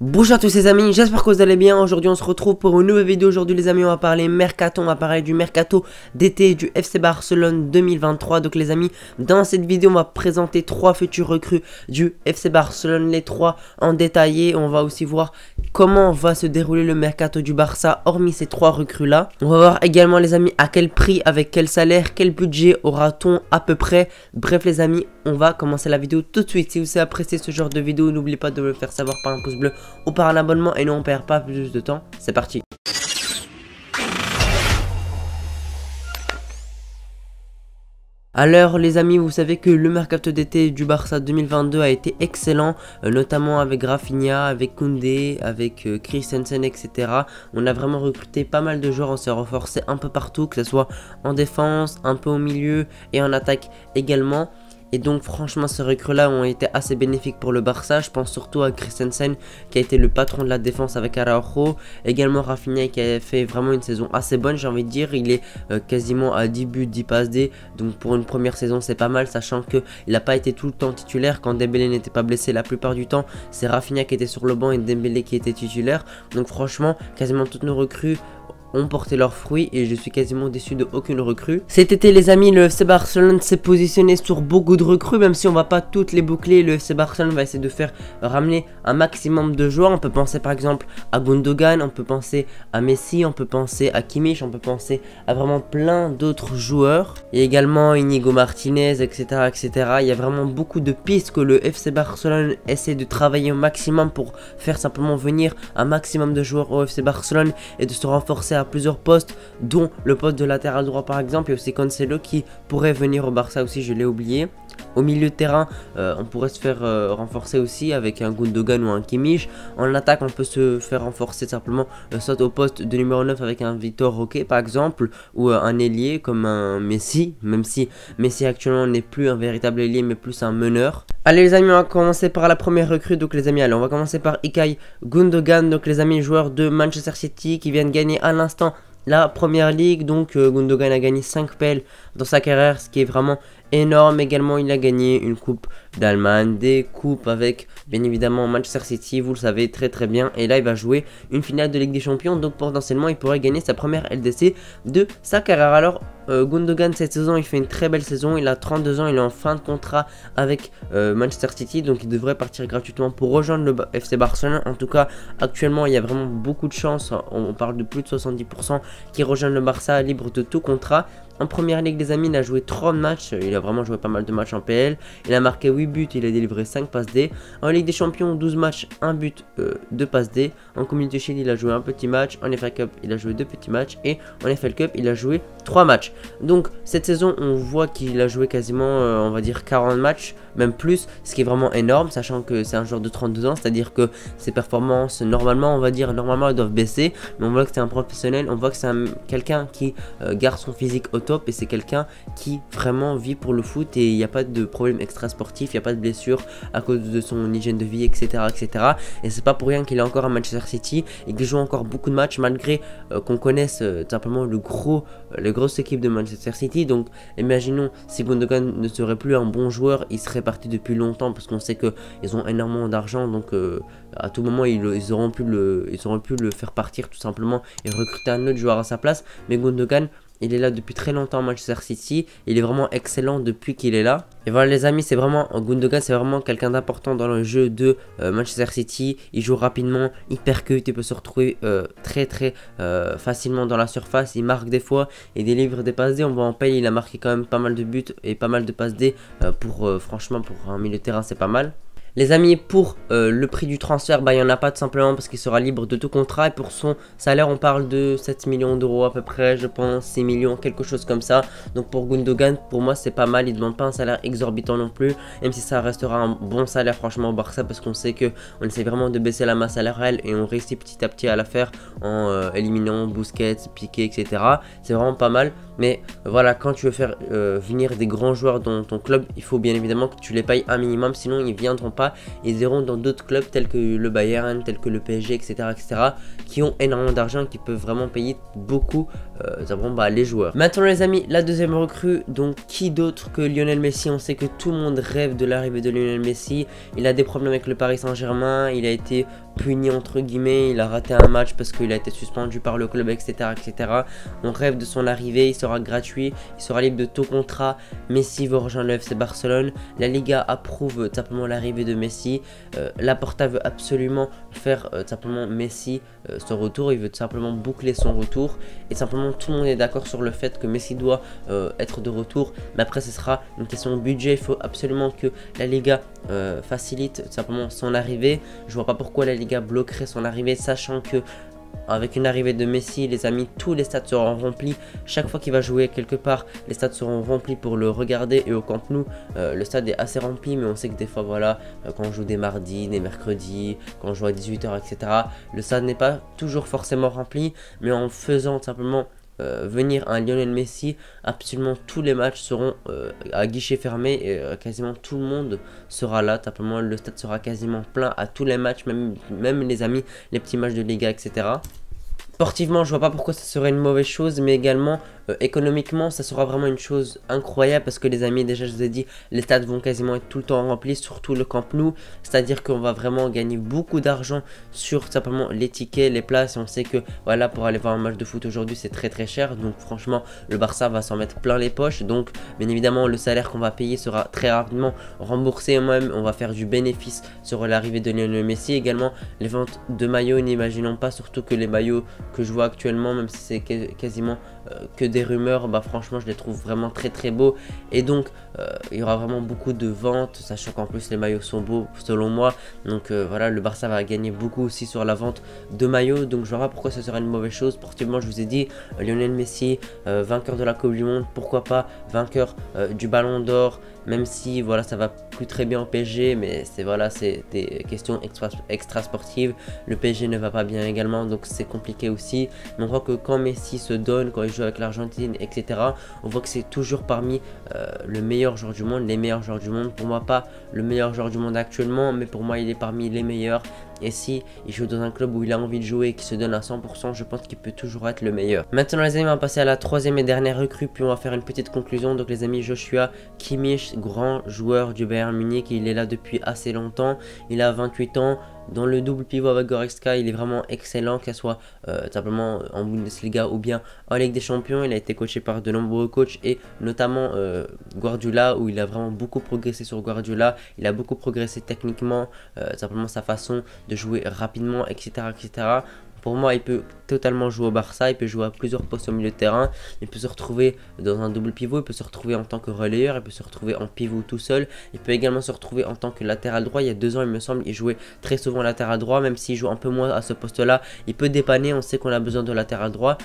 Bonjour à tous les amis, j'espère que vous allez bien. Aujourd'hui on se retrouve pour une nouvelle vidéo. Aujourd'hui les amis, on va parler mercato, on va parler du mercato d'été du FC Barcelone 2023. Donc les amis, dans cette vidéo on va présenter 3 futurs recrues du FC Barcelone, les 3 en détaillé. On va aussi voir comment va se dérouler le mercato du Barça hormis ces 3 recrues là. On va voir également les amis à quel prix, avec quel salaire, quel budget aura-t-on à peu près. Bref les amis, on va commencer la vidéo tout de suite. Si vous avez apprécié ce genre de vidéo, n'oubliez pas de me le faire savoir par un pouce bleu ou par un abonnement, et non on perd pas plus de temps. C'est parti. Alors les amis, vous savez que le mercato d'été du Barça 2022 a été excellent, notamment avec Rafinha, avec Koundé, avec Christensen, etc. On a vraiment recruté pas mal de joueurs, on s'est renforcé un peu partout, que ce soit en défense, un peu au milieu et en attaque également. Et donc franchement ces recrues là ont été assez bénéfiques pour le Barça. Je pense surtout à Christensen qui a été le patron de la défense avec Araujo. Également Rafinha qui a fait vraiment une saison assez bonne, j'ai envie de dire. Il est quasiment à 10 buts, 10 passes D. Donc pour une première saison c'est pas mal, sachant qu'il n'a pas été tout le temps titulaire. Quand Dembélé n'était pas blessé, la plupart du temps c'est Rafinha qui était sur le banc et Dembélé qui était titulaire. Donc franchement quasiment toutes nos recrues ont porté leurs fruits et je suis quasiment déçu de aucune recrue. Cet été les amis, le FC Barcelone s'est positionné sur beaucoup de recrues, même si on va pas toutes les boucler. Le FC Barcelone va essayer de faire ramener un maximum de joueurs. On peut penser par exemple à Gundogan, on peut penser à Messi, on peut penser à Kimmich, on peut penser à vraiment plein d'autres joueurs. Et également Inigo Martinez, etc., etc. Il y a vraiment beaucoup de pistes que le FC Barcelone essaie de travailler au maximum pour faire simplement venir un maximum de joueurs au FC Barcelone et de se renforcer à plusieurs postes, dont le poste de latéral droit par exemple. Il y a aussi Cancelo qui pourrait venir au Barça aussi, je l'ai oublié. Au milieu de terrain, on pourrait se faire renforcer aussi avec un Gundogan ou un Kimmich. En attaque, on peut se faire renforcer simplement soit au poste de numéro 9 avec un Vitor Roque par exemple, ou un ailier comme un Messi, même si Messi actuellement n'est plus un véritable ailier mais plus un meneur. Allez les amis, on va commencer par la première recrue. Donc les amis, allez, on va commencer par Ilkay Gundogan. Donc les amis, joueur de Manchester City qui viennent gagner à l'instant la première ligue. Donc Gundogan a gagné 5 PL dans sa carrière, ce qui est vraiment énorme. Également il a gagné une coupe d'Allemagne, des coupes avec bien évidemment Manchester City, vous le savez très bien. Et là il va jouer une finale de Ligue des Champions, donc potentiellement il pourrait gagner sa première LDC de sa carrière. Alors Gundogan cette saison il fait une très belle saison, il a 32 ans, il est en fin de contrat avec Manchester City, donc il devrait partir gratuitement pour rejoindre le FC Barcelone. En tout cas actuellement il y a vraiment beaucoup de chance, on parle de plus de 70% qui rejoignent le Barça libre de tout contrat. En première ligue les amis, il a joué 30 matchs, il a vraiment joué pas mal de matchs en PL. Il a marqué 8 buts, il a délivré 5 passes D. En Ligue des Champions, 12 matchs, 1 but, 2 passes D. En Community Shield, il a joué un petit match. En FA Cup, il a joué 2 petits matchs. Et en FL Cup, il a joué 3 matchs. Donc cette saison, on voit qu'il a joué quasiment, on va dire 40 matchs, même plus. Ce qui est vraiment énorme, sachant que c'est un joueur de 32 ans. C'est-à-dire que ses performances, normalement, on va dire, normalement, elles doivent baisser. Mais on voit que c'est un professionnel, on voit que c'est quelqu'un qui garde son physique au top. Et c'est quelqu'un qui vraiment vit pour le foot et il n'y a pas de problème extra sportif, il n'y a pas de blessure à cause de son hygiène de vie, etc. Et c'est pas pour rien qu'il est encore à Manchester City et qu'il joue encore beaucoup de matchs malgré qu'on connaisse simplement les grosses équipes de Manchester City. Donc imaginons si Gundogan ne serait plus un bon joueur, il serait parti depuis longtemps parce qu'on sait qu'ils ont énormément d'argent, donc à tout moment ils auront pu le faire partir tout simplement et recruter un autre joueur à sa place. Mais Gundogan, il est là depuis très longtemps à Manchester City, il est vraiment excellent depuis qu'il est là. Et voilà les amis, c'est vraiment, Gundogan c'est vraiment quelqu'un d'important dans le jeu de Manchester City. Il joue rapidement, il percute, il peut se retrouver très facilement dans la surface. Il marque des fois et délivre des passes D. On voit en paye, il a marqué quand même pas mal de buts et pas mal de passes D. Franchement pour un milieu de terrain c'est pas mal. Les amis, pour le prix du transfert, il n'y en a pas tout simplement parce qu'il sera libre de tout contrat. Et pour son salaire, on parle de 7 millions d'euros à peu près, je pense, 6 millions, quelque chose comme ça. Donc pour Gundogan, pour moi, c'est pas mal. Il ne demande pas un salaire exorbitant non plus, même si ça restera un bon salaire franchement au Barça parce qu'on sait qu'on essaie vraiment de baisser la masse salariale et on réussit petit à petit à la faire en éliminant Busquets, Piqué, etc. C'est vraiment pas mal. Mais voilà, quand tu veux faire venir des grands joueurs dans ton club, il faut bien évidemment que tu les payes un minimum, sinon ils ne viendront pas. Ils iront dans d'autres clubs tels que le Bayern, tels que le PSG, etc. qui ont énormément d'argent et qui peuvent vraiment payer beaucoup les joueurs. Maintenant les amis, la deuxième recrue, donc qui d'autre que Lionel Messi. On sait que tout le monde rêve de l'arrivée de Lionel Messi. Il a des problèmes avec le Paris Saint-Germain, il a été puni entre guillemets, il a raté un match parce qu'il a été suspendu par le club, etc., etc. On rêve de son arrivée, il sera gratuit, il sera libre de tout contrat. Messi veut rejoindre le FC Barcelone, la Liga approuve simplement l'arrivée de Messi, Laporta veut absolument faire simplement Messi son retour, il veut tout simplement boucler son retour, et simplement tout le monde est d'accord sur le fait que Messi doit être de retour. Mais après ce sera une question de budget, il faut absolument que la Liga facilite simplement son arrivée. Je vois pas pourquoi la Liga bloquerait son arrivée, sachant que avec une arrivée de Messi, les amis, tous les stades seront remplis. Chaque fois qu'il va jouer quelque part, les stades seront remplis pour le regarder. Et au Camp Nou, le stade est assez rempli, mais on sait que des fois, voilà, quand on joue des mardis, des mercredis, quand on joue à 18 h, etc., le stade n'est pas toujours forcément rempli. Mais en faisant simplement venir un Lionel Messi, absolument tous les matchs seront à guichet fermé, et quasiment tout le monde sera là. Simplement le stade sera quasiment plein à tous les matchs, même les amis, les petits matchs de Liga, etc. Sportivement, je vois pas pourquoi ça serait une mauvaise chose, mais également économiquement, ça sera vraiment une chose incroyable, parce que les amis, déjà je vous ai dit, les stades vont quasiment être tout le temps remplis, surtout le Camp Nou, c'est-à-dire qu'on va vraiment gagner beaucoup d'argent sur simplement les tickets, les places, et on sait que voilà, pour aller voir un match de foot aujourd'hui, c'est très très cher, donc franchement, le Barça va s'en mettre plein les poches, donc bien évidemment, le salaire qu'on va payer sera très rapidement remboursé, même on va faire du bénéfice sur l'arrivée de Lionel Messi. Également, les ventes de maillots, n'imaginons pas, surtout que les maillots que je vois actuellement, même si c'est quasiment que des rumeurs, bah franchement je les trouve vraiment très très beaux, et donc il y aura vraiment beaucoup de ventes, sachant qu'en plus les maillots sont beaux selon moi, donc voilà, le Barça va gagner beaucoup aussi sur la vente de maillots, donc je vois pas pourquoi ce serait une mauvaise chose. Sportivement, je vous ai dit, Lionel Messi, vainqueur de la Coupe du Monde, pourquoi pas vainqueur du Ballon d'Or, même si voilà, ça va plus très bien au PSG, mais c'est voilà, c'est des questions extra sportives. Le PSG ne va pas bien également, donc c'est compliqué aussi, mais on voit que quand Messi se donne, quand il joue avec l'Argentine, etc., on voit que c'est toujours parmi le meilleur joueur du monde, les meilleurs joueurs du monde. Pour moi, pas le meilleur joueur du monde actuellement, mais pour moi il est parmi les meilleurs. Et si il joue dans un club où il a envie de jouer et qui se donne à 100%, je pense qu'il peut toujours être le meilleur. Maintenant les amis, on va passer à la troisième et dernière recrue, puis on va faire une petite conclusion. Donc les amis, Joshua Kimmich, grand joueur du Bayern Munich, il est là depuis assez longtemps, il a 28 ans. Dans le double pivot avec Goretzka, il est vraiment excellent, qu'elle soit simplement en Bundesliga ou bien en Ligue des Champions. Il a été coaché par de nombreux coachs, et notamment Guardiola, où il a vraiment beaucoup progressé sur Guardiola. Il a beaucoup progressé techniquement, simplement sa façon de jouer rapidement, etc., etc. Pour moi, il peut totalement jouer au Barça, il peut jouer à plusieurs postes au milieu de terrain, il peut se retrouver dans un double pivot, il peut se retrouver en tant que relayeur, il peut se retrouver en pivot tout seul, il peut également se retrouver en tant que latéral droit. Il y a 2 ans, il me semble, il jouait très souvent latéral droit, même s'il joue un peu moins à ce poste-là, il peut dépanner, on sait qu'on a besoin de latéral droit.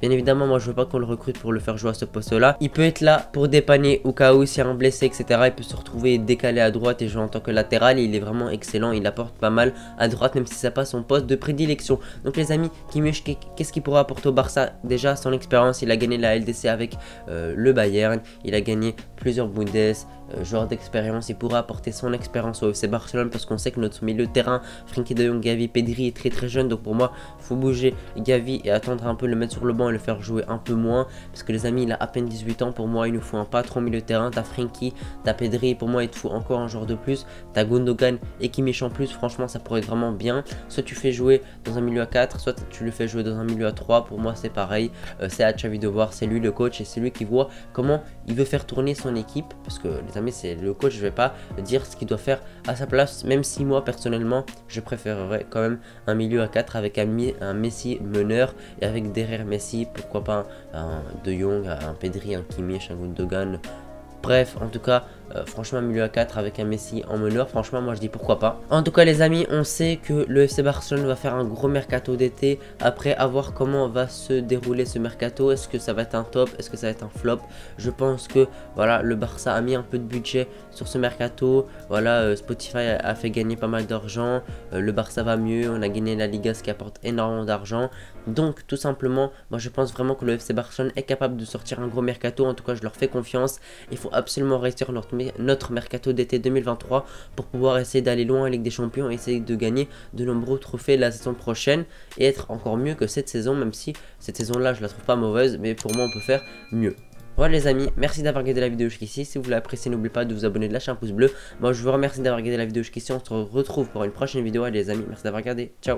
Bien évidemment, moi je veux pas qu'on le recrute pour le faire jouer à ce poste là. Il peut être là pour dépanner au cas où s'il y a un blessé, etc. Il peut se retrouver décalé à droite et jouer en tant que latéral. Il est vraiment excellent, il apporte pas mal à droite, même si c'est pas son poste de prédilection. Donc les amis, Kimmich, qu'est-ce qu'il pourra apporter au Barça? Déjà son expérience, il a gagné la LDC avec le Bayern, il a gagné plusieurs Bundes, joueur d'expérience. Il pourra apporter son expérience au FC Barcelone, parce qu'on sait que notre milieu de terrain, Frenkie de Jong, Gavi, Pedri, est très très jeune. Donc pour moi, faut bouger Gavi et attendre un peu, le mettre sur le banc et le faire jouer un peu moins, parce que les amis, il a à peine 18 ans. Pour moi, il nous faut un patron milieu de terrain. T'as Frenkie, t'as Pedri, pour moi il te faut encore un joueur de plus. T'as Gundogan et Kimmich en plus, franchement ça pourrait être vraiment bien. Soit tu fais jouer dans un milieu à 4, soit tu le fais jouer dans un milieu à 3. Pour moi c'est pareil, c'est à Xavi de voir, c'est lui le coach, et c'est lui qui voit comment il veut faire tourner son équipe, parce que les amis, c'est le coach, je vais pas dire ce qu'il doit faire à sa place, même si moi personnellement je préférerais quand même un milieu à 4 avec un Messi meneur, et avec derrière Messi, pourquoi pas un De Jong, un Pedri, un Kimmich, un Gundogan. Bref, en tout cas, franchement, un milieu à 4 avec un Messi en meneur, franchement, moi je dis pourquoi pas. En tout cas, les amis, on sait que le FC Barcelone va faire un gros mercato d'été. Après, à voir comment va se dérouler ce mercato. Est-ce que ça va être un top? Est-ce que ça va être un flop? Je pense que voilà, le Barça a mis un peu de budget sur ce mercato. Voilà, Spotify a fait gagner pas mal d'argent. Le Barça va mieux. On a gagné la Liga, ce qui apporte énormément d'argent. Donc, tout simplement, moi je pense vraiment que le FC Barcelone est capable de sortir un gros mercato. En tout cas, je leur fais confiance. Il faut absolument réussir notre notre mercato d'été 2023 pour pouvoir essayer d'aller loin en Ligue des Champions, essayer de gagner de nombreux trophées la saison prochaine et être encore mieux que cette saison, même si cette saison-là je la trouve pas mauvaise, mais pour moi on peut faire mieux. Voilà les amis, merci d'avoir regardé la vidéo jusqu'ici. Si vous l'avez apprécié, n'oubliez pas de vous abonner, de lâcher un pouce bleu. Moi je vous remercie d'avoir regardé la vidéo jusqu'ici. On se retrouve pour une prochaine vidéo. Allez les amis, merci d'avoir regardé. Ciao.